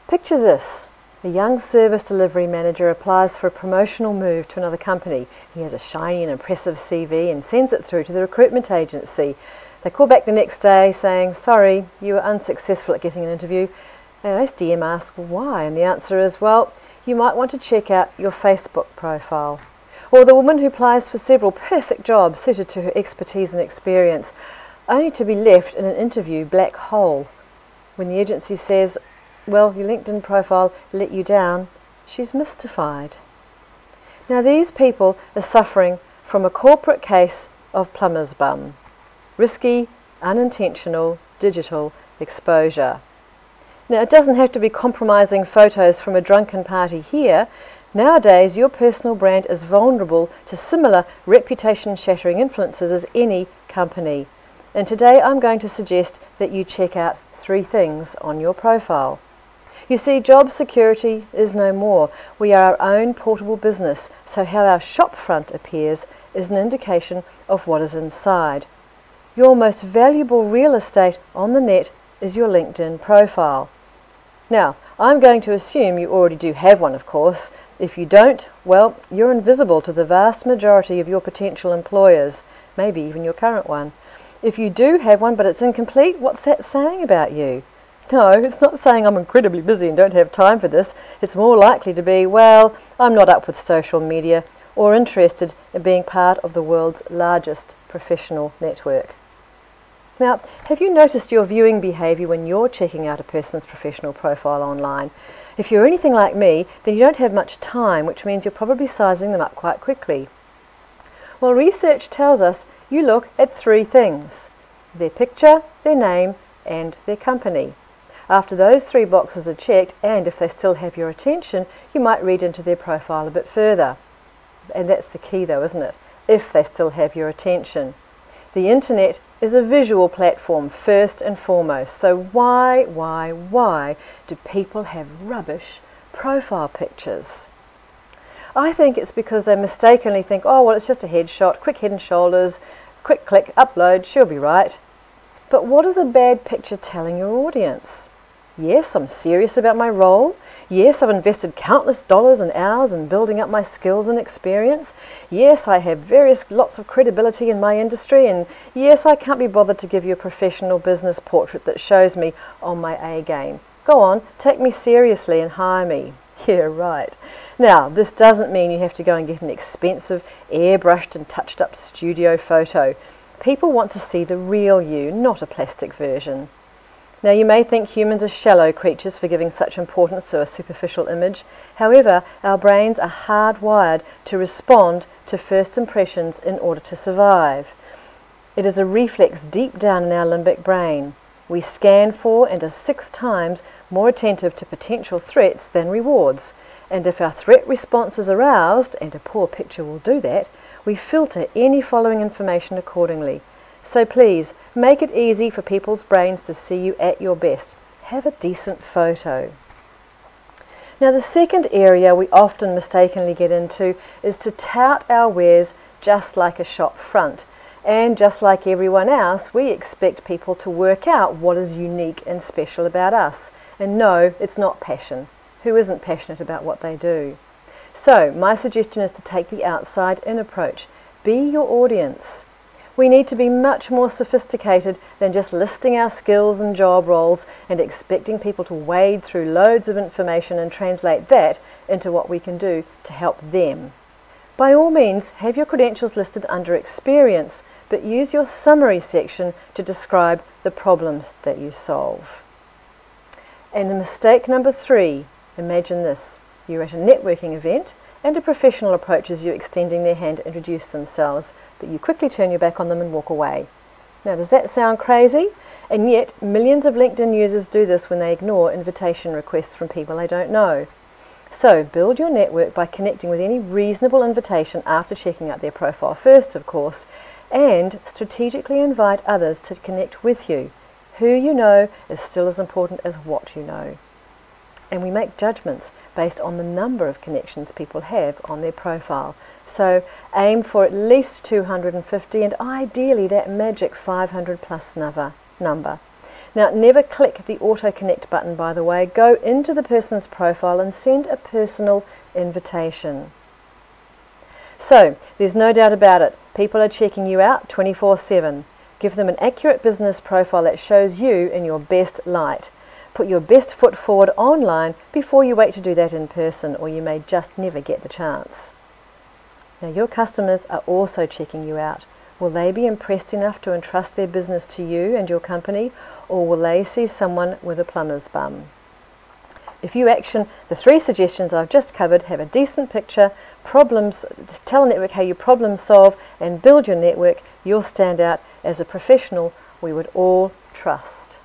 Picture this. A young service delivery manager applies for a promotional move to another company. He has a shiny and impressive CV and sends it through to the recruitment agency. They call back the next day saying, sorry, you were unsuccessful at getting an interview. And SDM asks why, and the answer is, well, you might want to check out your Facebook profile. Or the woman who applies for several perfect jobs suited to her expertise and experience, only to be left in an interview black hole. When the agency says, well, your LinkedIn profile let you down, she's mystified. Now these people are suffering from a corporate case of plumber's bum. Risky, unintentional, digital exposure. Now it doesn't have to be compromising photos from a drunken party here. Nowadays your personal brand is vulnerable to similar reputation-shattering influences as any company. And today I'm going to suggest that you check out 3 things on your profile. You see, job security is no more. We are our own portable business, so how our shop front appears is an indication of what is inside. Your most valuable real estate on the net is your LinkedIn profile. Now, I'm going to assume you already do have one, of course. If you don't, well, you're invisible to the vast majority of your potential employers, maybe even your current one. If you do have one but it's incomplete, what's that saying about you? No, it's not saying I'm incredibly busy and don't have time for this. It's more likely to be, well, I'm not up with social media or interested in being part of the world's largest professional network. Now, have you noticed your viewing behaviour when you're checking out a person's professional profile online? If you're anything like me, then you don't have much time, which means you're probably sizing them up quite quickly. Well, research tells us you look at 3 things: their picture, their name, and their company. After those 3 boxes are checked, and if they still have your attention, you might read into their profile a bit further. And that's the key though, isn't it? If they still have your attention. The internet is a visual platform first and foremost, so why do people have rubbish profile pictures? I think it's because they mistakenly think, oh well, it's just a headshot, quick head and shoulders, quick click, upload, she'll be right. But what is a bad picture telling your audience? Yes, I'm serious about my role. Yes, I've invested countless dollars and hours in building up my skills and experience. Yes, I have lots of credibility in my industry. And yes, I can't be bothered to give you a professional business portrait that shows me on my A game. Go on, take me seriously and hire me. Yeah, right. Now, this doesn't mean you have to go and get an expensive, airbrushed and touched up studio photo. People want to see the real you, not a plastic version. Now you may think humans are shallow creatures for giving such importance to a superficial image. However, our brains are hardwired to respond to first impressions in order to survive. It is a reflex deep down in our limbic brain. We scan for and are 6 times more attentive to potential threats than rewards. And if our threat response is aroused, and a poor picture will do that, we filter any following information accordingly. So please, make it easy for people's brains to see you at your best. Have a decent photo. Now the second area we often mistakenly get into is to tout our wares just like a shop front. And just like everyone else, we expect people to work out what is unique and special about us. And no, it's not passion. Who isn't passionate about what they do? So my suggestion is to take the outside-in approach. Be your audience. We need to be much more sophisticated than just listing our skills and job roles and expecting people to wade through loads of information and translate that into what we can do to help them. By all means, have your credentials listed under experience, but use your summary section to describe the problems that you solve. And mistake number 3, imagine this. You're at a networking event and a professional approaches you extending their hand to introduce themselves, but you quickly turn your back on them and walk away. Now, does that sound crazy? And yet, millions of LinkedIn users do this when they ignore invitation requests from people they don't know. So, build your network by connecting with any reasonable invitation after checking out their profile first, of course, and strategically invite others to connect with you. Who you know is still as important as what you know. And we make judgments based on the number of connections people have on their profile. So aim for at least 250 and ideally that magic 500 plus number. Now, never click the auto connect button, by the way. Go into the person's profile and send a personal invitation. So, there's no doubt about it. People are checking you out 24/7. Give them an accurate business profile that shows you in your best light. Put your best foot forward online before you wait to do that in person, or you may just never get the chance. Now, your customers are also checking you out. Will they be impressed enough to entrust their business to you and your company, or will they see someone with a plumber's bum? If you action the 3 suggestions I've just covered, have a decent picture, tell a network how you problem solve and build your network, you'll stand out as a professional we would all trust.